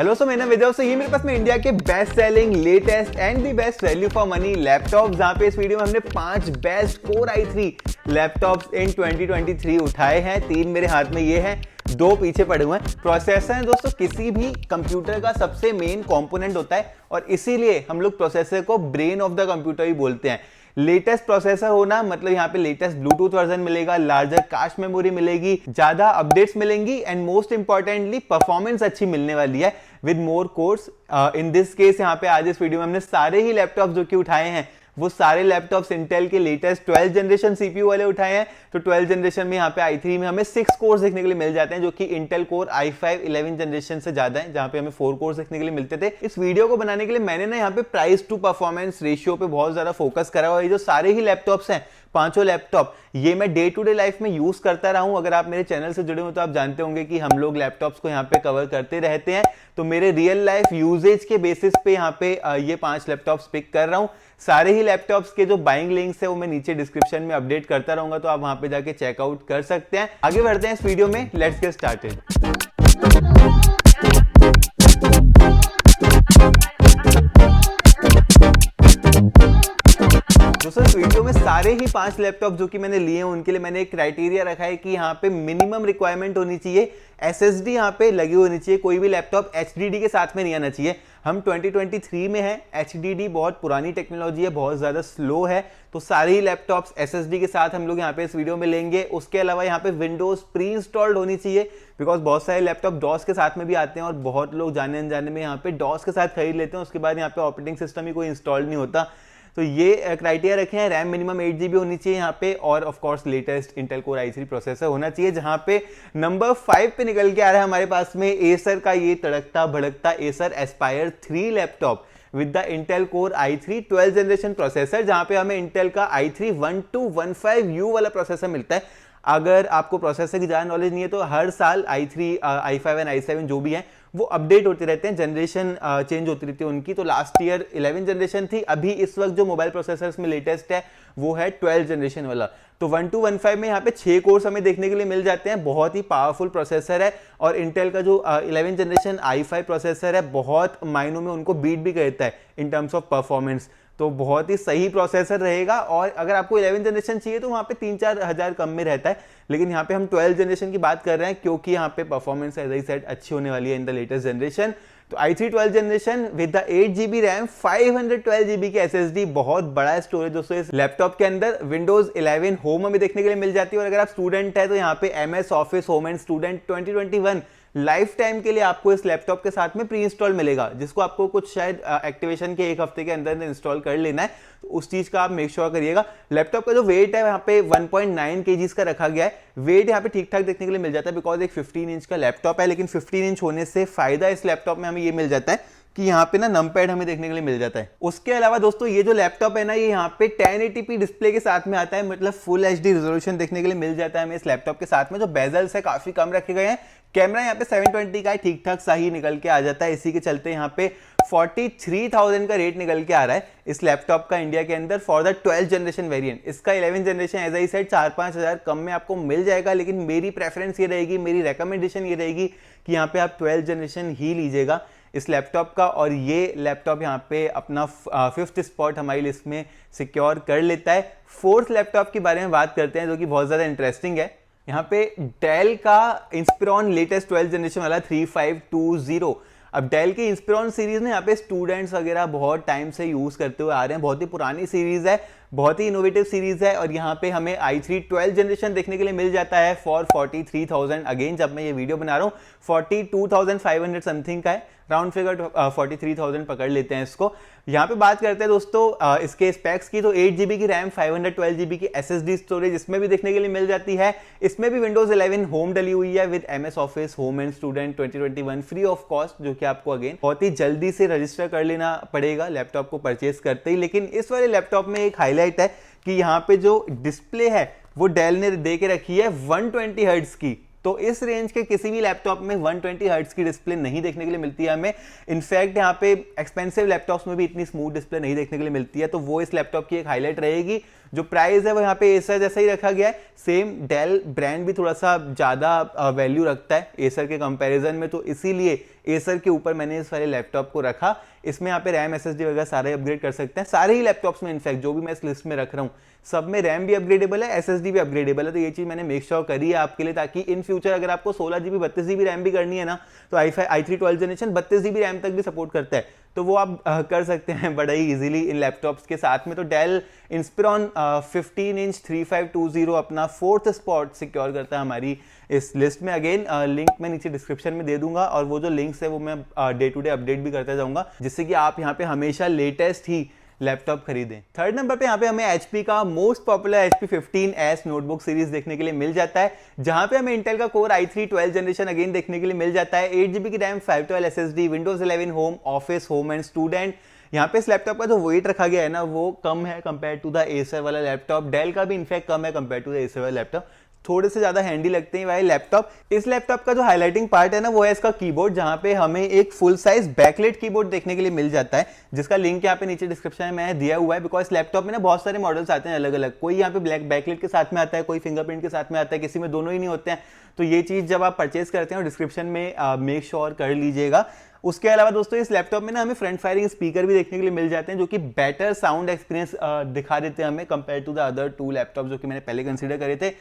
Hello सो मैंने video से ये मेरे पास में इंडिया के best selling latest and the best value for money laptop, जहां पे इस वीडियो में हमने 5 बेस्ट कोर i3 लैपटॉप्स इन 2023 उठाए हैं। 3 मेरे हाथ में ये हैं, 2 पीछे पड़े हुए हैं। प्रोसेसर है दोस्तों किसी भी कंप्यूटर का सबसे मेन कंपोनेंट होता है और इसीलिए हम लोग प्रोसेसर को ब्रेन ऑफ द कंप्यूटर ही बोलते हैं। लेटेस्ट प्रोसेसर होना मतलब यहाँ पे लेटेस्ट ब्लूटूथ वर्जन मिलेगा, लार्जर कैश मेमोरी मिलेगी, ज्यादा अपडेट्स मिलेंगी एंड मोस्ट इंपॉर्टेंटली परफॉर्मेंस अच्छी मिलने वाली है with more course. In this case यहाँ पे आज इस वीडियो में हमने सारे ही लैपटॉप जो कि उठाए हैं वो सारे लैपटॉप्स इंटेल के लेटेस्ट 12th जनरेशन सीपीयू वाले उठाए हैं। तो 12th जनरेशन में यहाँ पे i3 में हमें 6 कोर्स देखने के लिए मिल जाते हैं, जो कि Intel core i5 11th generation से ज्यादा है, जहाँ पे हमें 4 कोर्स देखने के लिए मिलते थे। इस वीडियो को बनाने के लिए मैंने ना यहाँ पे प्राइस टू परफॉर्मेंस रेशियो पे बहुत ज्यादा फोकस करा हुआ है। ये जो सारे ही लैपटॉप्स हैं, 5 लैपटॉप, ये मैं डे टू डे लाइफ में यूज करता रहा हूं। अगर आप मेरे चैनल से जुड़े हो तो आप जानते होंगे कि हम लोग लैपटॉप्स को यहाँ पे कवर करते रहते हैं। तो मेरे रियल लाइफ यूजेज के बेसिस पे यहाँ पे ये 5 लैपटॉप्स पिक कर रहा हूं। सारे ही लैपटॉप्स के जो बाइंग लिंक्स है वो मैं नीचे डिस्क्रिप्शन में अपडेट करता रहूंगा, तो आप वहां पे जाके चेकआउट कर सकते हैं। आगे बढ़ते हैं इस वीडियो में, लेट्स गेट स्टार्टेड। दोस्तों इस वीडियो में सारे ही 5 लैपटॉप जो कि मैंने लिए हैं उनके लिए मैंने एक क्राइटेरिया रखा है कि यहाँ पे मिनिमम रिक्वायरमेंट होनी चाहिए, एसएसडी यहाँ पे लगी होनी चाहिए। कोई भी लैपटॉप एचडीडी के साथ में नहीं आना चाहिए। हम 2023 में हैं, एचडीडी बहुत पुरानी टेक्नोलॉजी है, बहुत ज्यादा स्लो है, तो सारे ही लैपटॉप्स एसएसडी के साथ हम लोग यहाँ पे इस वीडियो में लेंगे। उसके अलावा यहाँ पे विंडोज प्री इंस्टॉल्ड होनी चाहिए, बिकॉज बहुत सारे लैपटॉप डॉस के साथ में भी आते हैं और बहुत लोग जाने अनजाने में यहाँ पे डॉस के साथ खरीद लेते हैं, उसके बाद यहाँ पे ऑपरेटिंग सिस्टम ही कोई इंस्टॉल नहीं होता। तो ये क्राइटेरिया रखे हैं। रैम मिनिमम 8GB होनी चाहिए यहाँ पे, और of course latest Intel core i3 processor होना चाहिए। जहाँ पे नंबर 5 पे निकल के आ रहा है हमारे पास में एसर का ये तड़कता भड़कता Acer Aspire 3 laptop with the Intel core i3 12th generation processor, जहाँ पे हमें इंटेल का i3 1215U वाला प्रोसेसर मिलता है। अगर आपको प्रोसेसर की ज्यादा नॉलेज नहीं है तो हर साल i3, i5 एंड i7 जो भी है वो अपडेट होते रहते हैं, जनरेशन चेंज होती रहती है उनकी। तो लास्ट ईयर 11th जनरेशन थी, अभी इस वक्त जो मोबाइल प्रोसेसर्स में लेटेस्ट है वो है 12th जनरेशन वाला। तो 1215 में यहाँ पे 6 कोर्स हमें देखने के लिए मिल जाते हैं। बहुत ही पावरफुल प्रोसेसर है और इंटेल का जो 11th जनरेशन i5 प्रोसेसर है बहुत मायनों में उनको बीट भी करता है इन टर्म्स ऑफ परफॉर्मेंस। तो बहुत ही सही प्रोसेसर रहेगा। और अगर आपको 11th जनरेशन चाहिए तो वहां पे 3-4 हजार कम में रहता है, लेकिन यहाँ पे हम 12th जनरेशन की बात कर रहे हैं क्योंकि यहाँ पे परफॉर्मेंस एज आई सेड अच्छी होने वाली है इन द लेटेस्ट जनरेशन। तो i3 12th generation with the 8GB RAM, 512GB की SSD, बहुत बड़ा स्टोरेज दोस्तों इस लैपटॉप के अंदर। विंडोज 11 होम हमें देखने के लिए मिल जाती है। और अगर आप स्टूडेंट है तो यहाँ पे MS office home and student 2021 life time के लिए आपको इस लैपटॉप के साथ में प्री इंस्टॉल मिलेगा, जिसको आपको कुछ शायद एक्टिवेशन के 1 हफ्ते के अंदर इंस्टॉल कर लेना है। तो उस चीज का आप मेक श्योर करिएगा। लैपटॉप का जो वेट है यहाँ पे 1.9 kg का रखा गया है। वेट यहाँ पे ठीक ठाक देखने के लिए मिल जाता है, बिकॉज एक 15 इंच का लैपटॉप है, लेकिन 15 इंच होने से फायदा इस लैपटॉप में हमें ये मिल जाता है कि यहाँ पे ना नंपैड हमें देखने के लिए मिल जाता है। उसके अलावा दोस्तों ये जो लैपटॉप है ना, ये यहाँ पे 1080p डिस्प्ले के साथ में आता है, मतलब फुल HD रेजोल्यूशन देखने के लिए मिल जाता है हमें इस लैपटॉप के साथ में। जो बेजल्स है काफी कम रखे गए हैं। कैमरा यहाँ पे 720 का ठीक ठाक सही निकल के आ जाता है। इसी के चलते यहाँ पे 43,000 का रेट निकल के आ रहा है इस लैपटॉप का इंडिया के अंदर for the 12th generation variant. इसका 11th generation age I said 4-5 हजार कम में आपको मिल जाएगा, लेकिन मेरी प्रेफरेंस ये रहेगी, मेरी रिकमेंडेशन ये रहेगी कि यहाँ पे आप 12th जनरेशन ही लीजिएगा इस लैपटॉप का। और ये लैपटॉप यहाँ पे अपना 5th स्पॉट हमारी लिस्ट में सिक्योर कर लेता है। 4th लैपटॉप के बारे में बात करते हैं जो कि बहुत ज्यादा इंटरेस्टिंग है। यहाँ पे डेल का इंस्पिरॉन लेटेस्ट 12th जनरेशन वाला 3520। अब डेल की इंस्पिरॉन सीरीज में यहाँ पे स्टूडेंट्स वगैरह बहुत टाइम से यूज करते हुए आ रहे हैं। बहुत ही पुरानी सीरीज है, बहुत ही इनोवेटिव सीरीज है। और यहाँ पे हमें i3 12th जनरेशन देखने के लिए मिल जाता है फॉर 43,000। अगेन जब मैं ये वीडियो बना रहा हूँ 42,500 समथिंग का है, राउंड फिगर 43,000 पकड़ लेते हैं इसको। यहाँ पे बात करते हैं दोस्तों इसके स्पेक्स की, तो 8GB की रैम, 512GB की SSD स्टोरेज इसमें भी देखने के लिए मिल जाती है। इसमें भी विंडोज 11 होम डली हुई है with MS office home and student 2021 free of cost, जो कि आपको अगेन बहुत ही जल्दी से रजिस्टर कर लेना पड़ेगा लैपटॉप को परचेज करते ही। लेकिन इस वाले लैपटॉप में एक हाईलाइट है कि यहाँ पे जो डिस्प्ले है वो डेल ने दे के रखी है 120 हर्ट्ज की। तो इस रेंज के किसी भी लैपटॉप में 120 हर्ट्ज की डिस्प्ले नहीं देखने के लिए मिलती है हमें। इनफैक्ट यहाँ पे एक्सपेंसिव लैपटॉप्स में भी इतनी स्मूथ डिस्प्ले नहीं देखने के लिए मिलती है, तो वो इस लैपटॉप की एक हाईलाइट रहेगी जो प्राइस है वो यहाँ पे एसर जैसा ही रखा गया है, सेम डेल ब्रांड भी थोड़ा सा ज़्यादा वैल्यू रखता है एसर के कंपैरिजन में, तो इसीलिए एसर के ऊपर मैंने इस वाले लैपटॉप को रखा। इसमें यहाँ पे रैम एसएसडी वगैरह सारे अपग्रेड कर सकते हैं, सारे ही लैपटॉप्स में इनफैक्ट जो भी मैं इस लिस्ट में रख रहा हूँ सब में रैम भी अपग्रेडेबल है, एसएसडी भी अपग्रेडेबल है। तो ये चीज़ मैंने मेक श्योर करी है आपके लिए, ताकि इन फ्यूचर अगर आपको 16 GB 32 GB रैम भी करनी है ना, तो i3 12 जनरेशन 32 GB रैम तक भी सपोर्ट करता है, तो वो आप कर सकते हैं बड़ा ही इजीली इन लैपटॉप्स के साथ में। तो डेल इंस्पिरॉन 15 इंच 3520 अपना 4th स्पॉट सिक्योर करता है हमारी इस लिस्ट में। अगेन लिंक मैं नीचे डिस्क्रिप्शन में दे दूंगा, और वो जो लिंक्स है वो मैं डे टू डे अपडेट भी करता जाऊंगा, जिससे कि आप यहाँ पे हमेशा लेटेस्ट ही लैपटॉप खरीदें। थर्ड नंबर पे यहाँ पे हमें HP का most popular HP 15S notebook series देखने के लिए मिल जाता है, जहां पे हमें इंटेल का कोर i3 12 जनरेशन अगेन देखने के लिए मिल जाता है, 8 GB की RAM, 512 SSD, Windows 11 home, office, home and student. यहाँ पे इस लैपटॉप का जो वेट रखा गया है ना वो कम है कंपेयर टू द एसर वाला लैपटॉप, डेल का भी इनफैक्ट कम है कंपेयर टू द एसर वाला लैपटॉप, थोड़े से ज्यादा हैंडी लगते हैं वाले लैपटॉप। इस लैपटॉप का जो हाईलाइटिंग पार्ट है ना वो है इसका कीबोर्ड, जहां पे हमें एक फुल साइज बैकलाइट कीबोर्ड देखने के लिए मिल जाता है, जिसका लिंक यहाँ पे नीचे डिस्क्रिप्शन में मैंने दिया हुआ है। बिकॉज लैपटॉप में ना बहुत सारे मॉडल्स आते हैं अलग अलग, कोई यहाँ पे ब्लैक बैकलाइट के साथ में आता है, कोई फिंगरप्रिंट के साथ में आता है, किसी में दोनों ही नहीं होते हैं। तो ये चीज जब आप परचेज करते हैं डिस्क्रिप्शन में मेक श्योर कर लीजिएगा। उसके अलावा दोस्तों इस लैपटॉप में ना हमें फ्रंट फायरिंग स्पीकर भी देखने के लिए मिल जाते हैं, जो कि बेटर साउंड एक्सपीरियंस दिखा देते हैं हमें compare to the other 2 laptop जो कि मैंने पहले कंसीडर करे थे।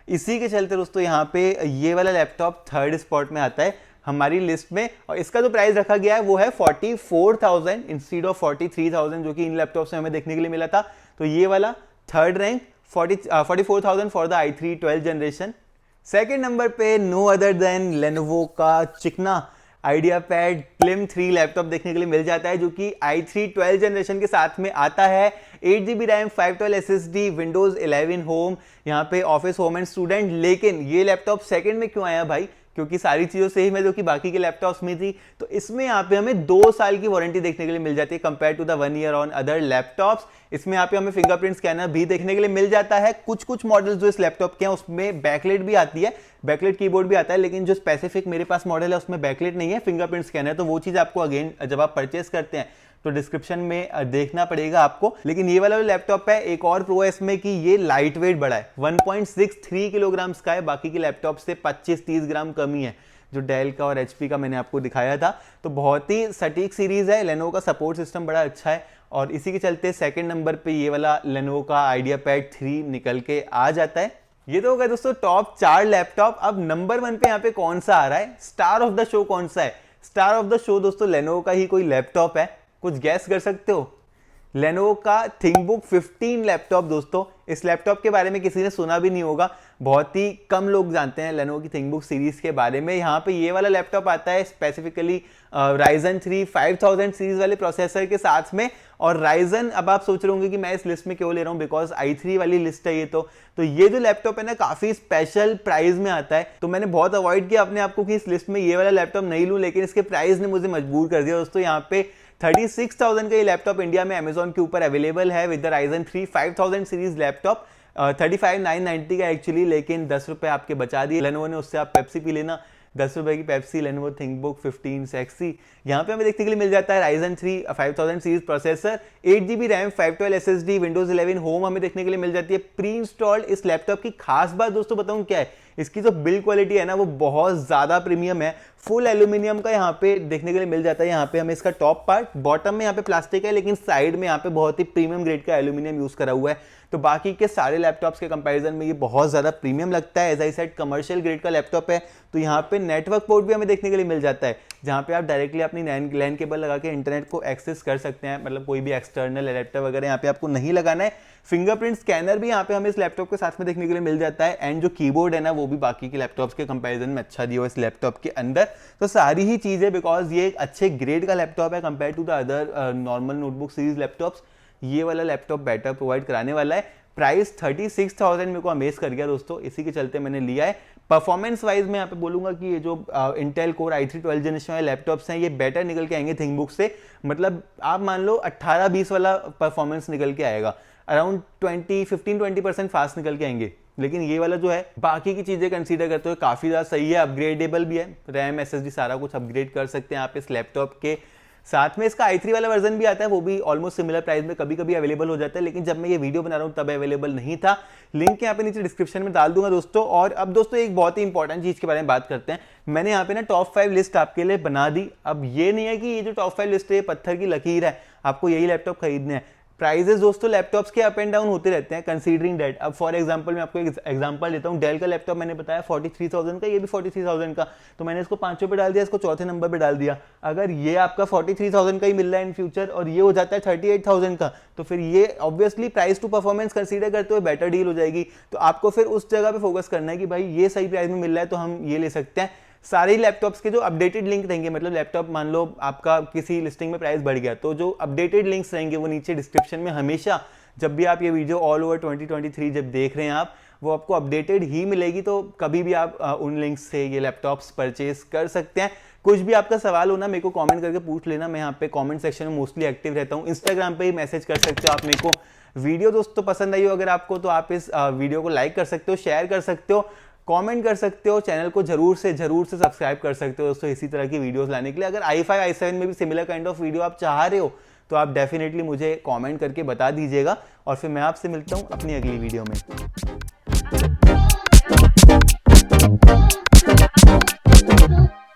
इसी के चलते दोस्तों यहाँ पे ये वाला लैपटॉप 3rd स्पॉट में आता है हमारी लिस्ट में, और इसका जो प्राइस रखा गया है वो है 44,000 इंस्टीड ऑफ 43,000 जो कि इन लैपटॉप से हमें देखने के लिए मिला था। तो ये वाला 3rd rank 44,000 for the i3 12 generation. Second number पे नो अदर देन लेनोवो का चिकना आइडियापैड स्लिम 3 लैपटॉप देखने के लिए मिल जाता है, जो कि i3 12 जनरेशन के साथ में आता है, 8 GB RAM, 512 SSD, Windows 11 home, यहाँ पे ऑफिस, होम एंड स्टूडेंट। लेकिन ये लैपटॉप सेकंड में क्यों आया भाई, क्योंकि सारी चीजों सेम है जो कि बाकी के लैपटॉप्स में थी, तो इसमें यहाँ पे हमें 2 साल की वारंटी देखने के लिए मिल जाती है compare to the 1 year on other laptops. इसमें यहाँ पे हमें फिंगरप्रिंट स्कैनर भी देखने के लिए मिल जाता है। कुछ मॉडल्स जो इस लैपटॉप के हैं उसमें बैकलाइट भी आती है, बैकलाइट कीबोर्ड भी आता है, लेकिन जो स्पेसिफिक मेरे पास मॉडल है उसमें बैकलाइट नहीं है, फिंगरप्रिंट स्कैनर। तो वो चीज आपको अगेन जब आप परचेस करते हैं तो डिस्क्रिप्शन में देखना पड़ेगा आपको। लेकिन ये वाला लैपटॉप है, एक और प्रो है इसमें कि ये लाइट वेट बड़ा है, 1.63 किलोग्राम का है, बाकी के लैपटॉप से 25-30 ग्राम कम ही है जो डेल का और HP का मैंने आपको दिखाया था। तो बहुत ही सटीक सीरीज है, लेनोवो का सपोर्ट सिस्टम बड़ा अच्छा है, और इसी के चलते सेकंड नंबर पे ये वाला लेनोवो का आइडियापैड 3 निकल के आ जाता है। ये तो होगा दोस्तों टॉप 4 लैपटॉप। अब नंबर 1 पे यहाँ पे कौन सा आ रहा है, स्टार ऑफ द शो कौन सा है? स्टार ऑफ द शो दोस्तों लेनोवो का ही कोई लैपटॉप है, कुछ गैस कर सकते हो? लेनोवो का थिंकबुक 15 लैपटॉप। दोस्तों इस लैपटॉप के बारे में किसी ने सुना भी नहीं होगा, बहुत ही कम लोग जानते हैं लेनोवो की थिंकबुक सीरीज के बारे में। यहाँ पे ये वाला लैपटॉप आता है स्पेसिफिकली Ryzen 3 5000 सीरीज वाले प्रोसेसर के साथ में, और Ryzen, अब आप सोच रहे होंगे कि मैं इस लिस्ट में क्यों ले रहा हूँ, बिकॉज i3 वाली लिस्ट है ये। तो ये जो लैपटॉप है ना काफी स्पेशल प्राइस में आता है, तो मैंने बहुत अवॉइड किया अपने आपको कि इस लिस्ट में ये वाला लैपटॉप नहीं लूं, लेकिन इसके प्राइस ने मुझे मजबूर कर दिया दोस्तों। यहाँ पे 36,000 का ये लैपटॉप इंडिया में अमेजॉन के ऊपर अवेलेबल है with the Ryzen 3 5000 series laptop. 35,990 का एक्चुअली, लेकिन 10 रुपए आपके बचा दिए लेनोवो ने, उससे आप पेप्सी पी लेना। 10 रुपए की पेप्सी, लेनोवो थिंकबुक 15 सेक्सी। यहाँ पे हमें देखने के लिए मिल जाता है Ryzen 3 5000 series processor, 8 GB RAM, 512 SSD, Windows 11 home हमें देखने के लिए मिल जाती है प्री इंस्टॉल्ड। इस लैपटॉप की खास बात दोस्तों बताऊं क्या है, इसकी जो बिल्ड क्वालिटी है ना वो बहुत ज्यादा प्रीमियम है, फुल एल्यूमिनियम का यहाँ पे देखने के लिए मिल जाता है। यहाँ पे हमें इसका टॉप पार्ट, बॉटम में यहाँ पे प्लास्टिक है, लेकिन साइड में यहाँ पे बहुत ही प्रीमियम ग्रेड का एल्यूमिनियम यूज करा हुआ है। तो बाकी के सारे लैपटॉप्स के कंपैरिजन में ये बहुत ज्यादा प्रीमियम लगता है। As I said commercial grade का लैपटॉप है। तो यहाँ पे नेटवर्क पोर्ट भी हमें देखने के लिए मिल जाता है, जहाँ पे आप डायरेक्टली अपनी लैन केबल लगा के इंटरनेट को एक्सेस कर सकते हैं, मतलब कोई भी एक्सटर्नल एडेप्टर वगैरह यहाँ पे आपको नहीं लगाना है। फिंगरप्रिंट स्कैनर भी यहाँ पे हमें इस लैपटॉप के साथ में देखने के लिए मिल जाता है, एंड जो कीबोर्ड है ना वो भी बाकी के लैपटॉप्स के कंपैरिजन में अच्छा दिया हुआ इस लैपटॉप के अंदर। तो सारी ही चीजें, बिकॉज ये एक अच्छे ग्रेड का लैपटॉप है compare to the other normal notebook series laptops, ये वाला लैपटॉप बेटर प्रोवाइड कराने वाला है। प्राइस 36,000 मेरे को अमेज कर गया दोस्तों, इसी के चलते मैंने लिया है। परफॉर्मेंस वाइज मैं यहाँ पे बोलूंगा कि ये जो इंटेल कोर i3 12 जनरेशन वाले लैपटॉप्स हैं ये बेटर निकल के आएंगे थिंकबुक से। मतलब आप मान लो 18-20 वाला परफॉर्मेंस निकल के आएगा, अराउंड 15-20% फास्ट निकल के आएंगे। लेकिन ये वाला जो है बाकी की चीजें कंसीडर करते हुए काफी ज्यादा सही है, अपग्रेडेबल भी है, रैम SSD सारा कुछ अपग्रेड कर सकते हैं आप इस लैपटॉप के साथ में इसका i3 वाला वर्जन भी आता है, वो भी ऑलमोस्ट सिमिलर प्राइस में कभी कभी अवेलेबल हो जाता है, लेकिन जब मैं ये वीडियो बना रहा हूँ तब अवेलेबल नहीं था। लिंक यहाँ पे नीचे डिस्क्रिप्शन में डाल दूंगा दोस्तों। और अब दोस्तों एक बहुत ही इंपॉर्टेंट चीज के बारे में बात करते हैं। मैंने यहाँ पे ना टॉप 5 लिस्ट आपके लिए बना दी। अब ये नहीं है कि ये जो टॉप 5 लिस्ट है पत्थर की लकीर है, आपको यही लैपटॉप खरीदने हैं। प्राइजेस दोस्तों लैपटॉप्स के अप एंड डाउन होते रहते हैं कंसीडरिंग डेट। अब फॉर एग्जांपल मैं आपको एक एग्जांपल देता हूँ। डेल का लैपटॉप मैंने बताया 43,000 का, ये भी 43,000 का, तो मैंने इसको 5 पे डाल दिया, इसको चौथे नंबर पे डाल दिया। अगर ये आपका 43,000 का ही मिल रहा है इन फ्यूचर और ये हो जाता है 38,000 का, तो फिर ये obviously price to performance consider करते हुए बेटर डील हो जाएगी। तो आपको फिर उस जगह पे फोकस करना है कि भाई ये सही प्राइस में मिल रहा है तो हम ये ले सकते हैं। सारे लैपटॉप्स के जो अपडेटेड लिंक रहेंगे, मतलब लैपटॉप मान लो आपका किसी लिस्टिंग में प्राइस बढ़ गया, तो जो अपडेटेड लिंक्स रहेंगे वो नीचे डिस्क्रिप्शन में हमेशा, जब भी आप ये वीडियो ऑल ओवर 2023 जब देख रहे हैं आप, वो आपको अपडेटेड ही मिलेगी। तो कभी भी आप उन लिंक्स से ये लैपटॉप्स परचेज कर सकते हैं। कुछ भी आपका सवाल हो ना, मेरे को कमेंट करके पूछ लेना, मैं यहाँ पे कमेंट सेक्शन में मोस्टली एक्टिव रहता हूँ। इंस्टाग्राम पे ही मैसेज कर सकते हो आप मेरे को। वीडियो दोस्तों पसंद आई हो अगर आपको, तो आप इस वीडियो को लाइक कर सकते हो, शेयर कर सकते हो, कमेंट कर सकते हो, चैनल को जरूर से सब्सक्राइब कर सकते हो दोस्तों इसी तरह की वीडियोस लाने के लिए। अगर i5 i7 में भी सिमिलर काइंड ऑफ वीडियो आप चाह रहे हो तो आप डेफिनेटली मुझे कमेंट करके बता दीजिएगा। और फिर मैं आपसे मिलता हूं अपनी अगली वीडियो में।